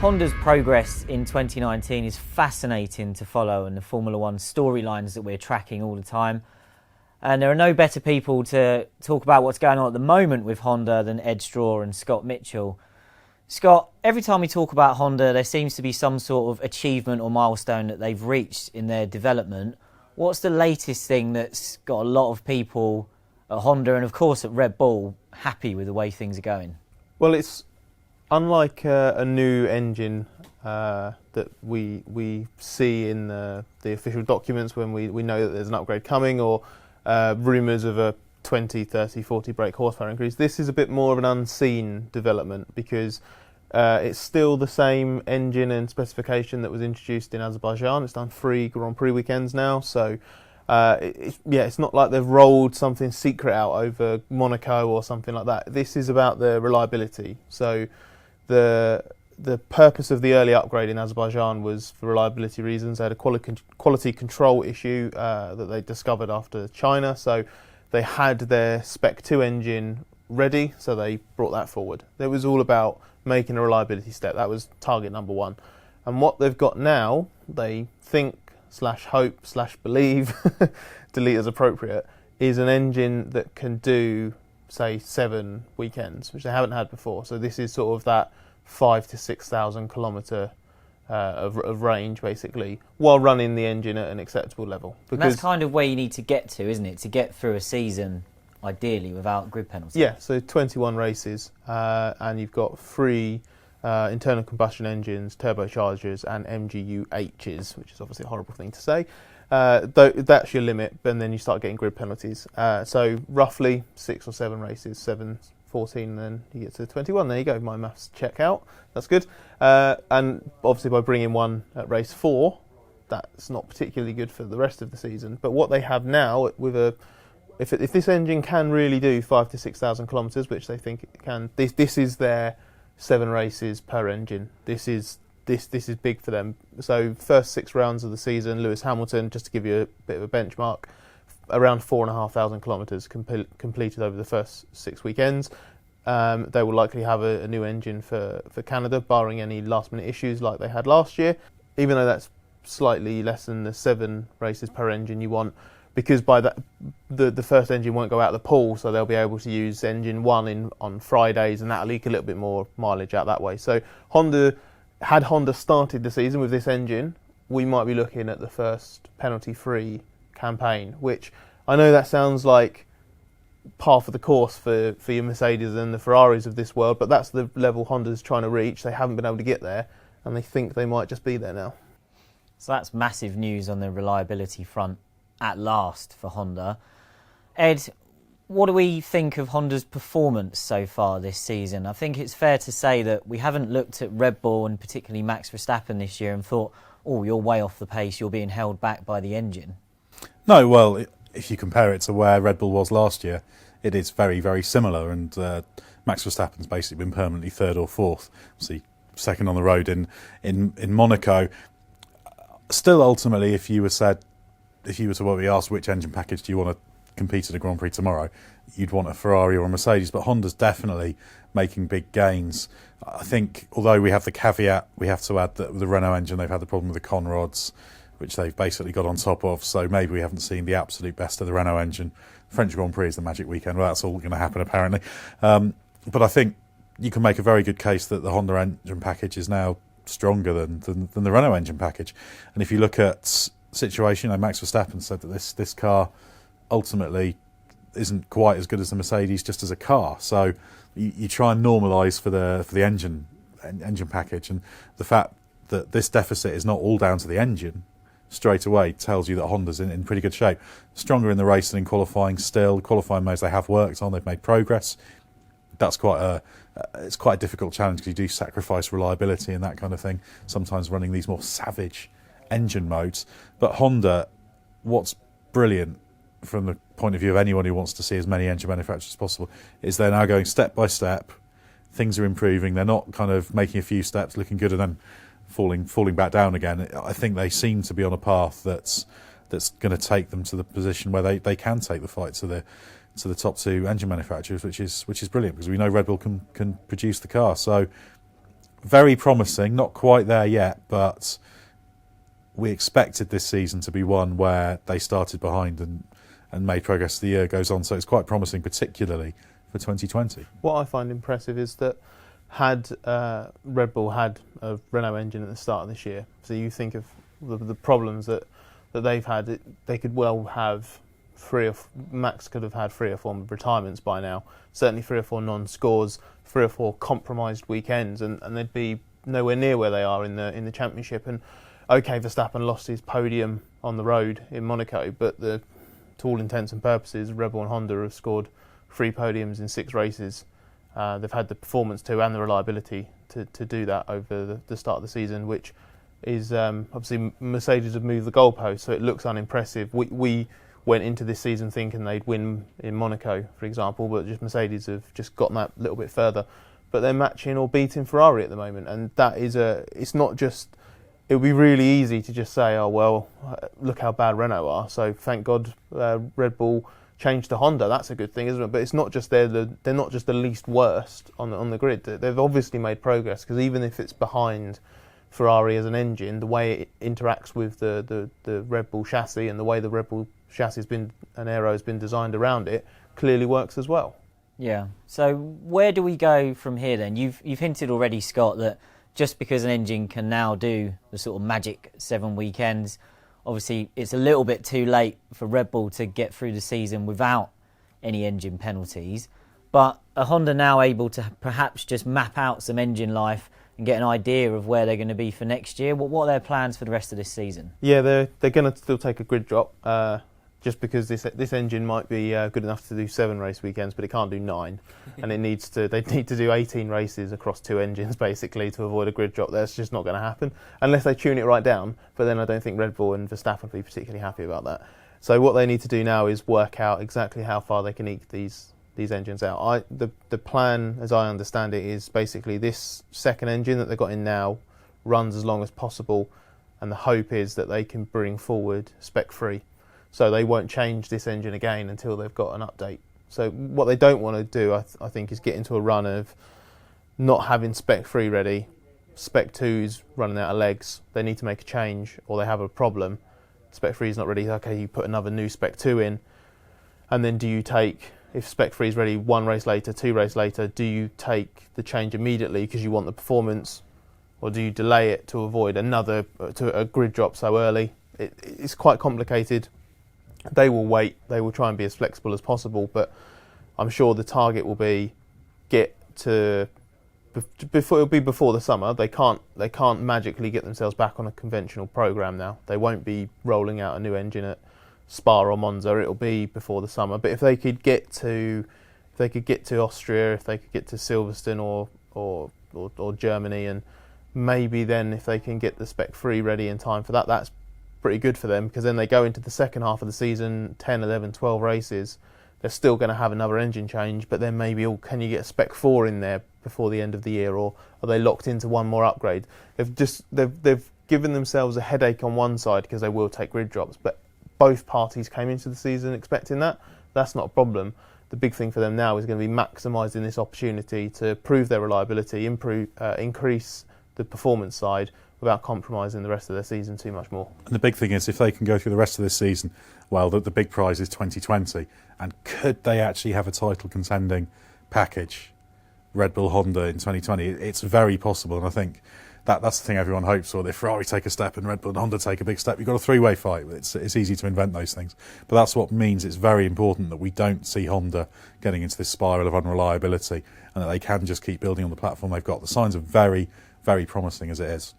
Honda's progress in 2019 is fascinating to follow, and the Formula One storylines that we're tracking all the time. And there are no better people to talk about what's going on at the moment with Honda than Edd Straw and Scott Mitchell. Scott, every time we talk about Honda, there seems to be some sort of achievement or milestone that they've reached in their development. What's the latest thing that's got a lot of people at Honda and, of course, at Red Bull happy with the way things are going? Well, it's unlike a new engine that we see in the official documents when we know that there's an upgrade coming, or rumours of a 20, 30, 40 brake horsepower increase. This is a bit more of an unseen development because it's still the same engine and specification that was introduced in Azerbaijan. It's done 3 Grand Prix weekends now, so it's not like they've rolled something secret out over Monaco or something like that. This is about the reliability. So the purpose of the early upgrade in Azerbaijan was for reliability reasons. They had a quality control issue that they discovered after China, so they had their Spec 2 engine ready, so they brought that forward. It was all about making a reliability step. That was target number 1. And what they've got now, they think / hope / believe, delete as appropriate, is an engine that can do, say, 7 weekends, which they haven't had before. So this is sort of that 5,000 to 6,000 kilometre of range, basically, while running the engine at an acceptable level. Because that's kind of where you need to get to, isn't it? To get through a season, ideally, without grid penalties. Yeah, so 21 races, and you've got 3 internal combustion engines, turbochargers, and MGU-Hs, which is obviously a horrible thing to say. That's your limit, and then you start getting grid penalties. So roughly 6 or 7 races, 7, 14, and then you get to 21. There you go, my maths check out. That's good. And obviously by bringing one at race 4, that's not particularly good for the rest of the season. But what they have now, with if this engine can really do 5,000 to 6,000 kilometres, which they think it can, this is their 7 races per engine. This is big for them. So first 6 rounds of the season, Lewis Hamilton, just to give you a bit of a benchmark, around 4,500 kilometres completed over the first 6 weekends. They will likely have a new engine for Canada, barring any last minute issues like they had last year, even though that's slightly less than the 7 races per engine you want, because by that the first engine won't go out the pool, so they'll be able to use engine 1 on Fridays, and that'll leak a little bit more mileage out that way. So had Honda started the season with this engine, we might be looking at the first penalty-free campaign, which I know that sounds like par for the course for your Mercedes and the Ferraris of this world, but that's the level Honda's trying to reach. They haven't been able to get there, and they think they might just be there now. So that's massive news on the reliability front at last for Honda. Ed, what do we think of Honda's performance so far this season? I think it's fair to say that we haven't looked at Red Bull and particularly Max Verstappen this year and thought, oh, you're way off the pace, you're being held back by the engine. No, well, if you compare it to where Red Bull was last year, it is very, very similar, and Max Verstappen's basically been permanently 3rd or 4th. See, 2nd on the road in Monaco. Still, ultimately, if you were to be asked which engine package do you want to compete at a Grand Prix tomorrow, you'd want a Ferrari or a Mercedes, but Honda's definitely making big gains. I think, although we have the caveat, we have to add that with the Renault engine, they've had the problem with the conrods, which they've basically got on top of, so maybe we haven't seen the absolute best of the Renault engine. French Grand Prix is the magic weekend, well, that's all going to happen apparently. But I think you can make a very good case that the Honda engine package is now stronger than the Renault engine package. And if you look at situation, Max Verstappen said that this car ultimately isn't quite as good as the Mercedes just as a car. So you try and normalise for the engine package, and the fact that this deficit is not all down to the engine straight away tells you that Honda's in pretty good shape. Stronger in the race than in qualifying still. Qualifying modes they have worked on, they've made progress. That's quite a difficult challenge because you do sacrifice reliability and that kind of thing, sometimes running these more savage engine modes. But Honda, what's brilliant from the point of view of anyone who wants to see as many engine manufacturers as possible, is they're now going step by step. Things are improving. They're not kind of making a few steps, looking good, and then falling back down again. I think they seem to be on a path that's going to take them to the position where they can take the fight to the top 2 engine manufacturers, which is brilliant, because we know Red Bull can produce the car. So very promising, not quite there yet, but we expected this season to be one where they started behind and made progress as the year goes on. So it's quite promising, particularly for 2020. What I find impressive is that had Red Bull had a Renault engine at the start of this year, so you think of the problems that they've had, they could well have Max could have had 3 or 4 retirements by now, certainly 3 or 4 non-scores, 3 or 4 compromised weekends, and they'd be nowhere near where they are in the championship. And okay, Verstappen lost his podium on the road in Monaco, but to all intents and purposes, Red Bull and Honda have scored 3 podiums in 6 races. They've had the performance to and the reliability to do that over the start of the season, which is obviously Mercedes have moved the goalpost, so it looks unimpressive. We went into this season thinking they'd win in Monaco, for example, but just Mercedes have just gotten that little bit further. But they're matching or beating Ferrari at the moment, and that is it's not just. It would be really easy to just say, oh well, look how bad Renault are. So thank God Red Bull changed to Honda. That's a good thing, isn't it? But it's not just they're not just the least worst on the grid. They've obviously made progress, because even if it's behind Ferrari as an engine, the way it interacts with the Red Bull chassis and the way the Red Bull chassis and aero has been designed around it clearly works as well. Yeah. So where do we go from here then? You've hinted already, Scott, that just because an engine can now do the sort of magic 7 weekends, obviously it's a little bit too late for Red Bull to get through the season without any engine penalties. But are Honda now able to perhaps just map out some engine life and get an idea of where they're going to be for next year? What are their plans for the rest of this season? Yeah, they're going to still take a grid drop, just because this engine might be good enough to do 7 race weekends, but it can't do 9, and they need to do 18 races across 2 engines basically to avoid a grid drop. That's just not going to happen unless they tune it right down. But then I don't think Red Bull and Verstappen will be particularly happy about that. So what they need to do now is work out exactly how far they can eke these engines out. The plan, as I understand it, is basically this second engine that they've got in now runs as long as possible, and the hope is that they can bring forward spec-free. So they won't change this engine again until they've got an update. So what they don't want to do, I think, is get into a run of not having spec-free ready. Spec-2's running out of legs. They need to make a change, or they have a problem. Spec-3's not ready. Okay, you put another new spec-2 in, and then do you take, if spec-3 is ready 1 race later, 2 races later, do you take the change immediately because you want the performance, or do you delay it to avoid a grid drop so early? It's quite complicated. They will wait. They will try and be as flexible as possible, but I'm sure the target will be it'll be before the summer. They can't magically get themselves back on a conventional program now. They won't be rolling out a new engine at Spa or Monza. It'll be before the summer. But if they could get to Austria, if they could get to Silverstone or Germany, and maybe then if they can get the spec-free ready in time for that, that's pretty good for them, because then they go into the second half of the season, 10, 11, 12 races. They're still going to have another engine change, but then maybe, can you get a spec-4 in there before the end of the year, or are they locked into one more upgrade? They've given themselves a headache on one side because they will take grid drops, but both parties came into the season expecting that. That's not a problem. The big thing for them now is going to be maximising this opportunity to prove their reliability, increase the performance side without compromising the rest of their season too much more. And the big thing is, if they can go through the rest of this season, well, the big prize is 2020. And could they actually have a title contending package, Red Bull Honda, in 2020? It's very possible, and I think that's the thing everyone hopes for. If Ferrari take a step and Red Bull and Honda take a big step, you've got a 3-way fight. It's easy to invent those things. But that's what means it's very important that we don't see Honda getting into this spiral of unreliability, and that they can just keep building on the platform they've got. The signs are very, very promising as it is.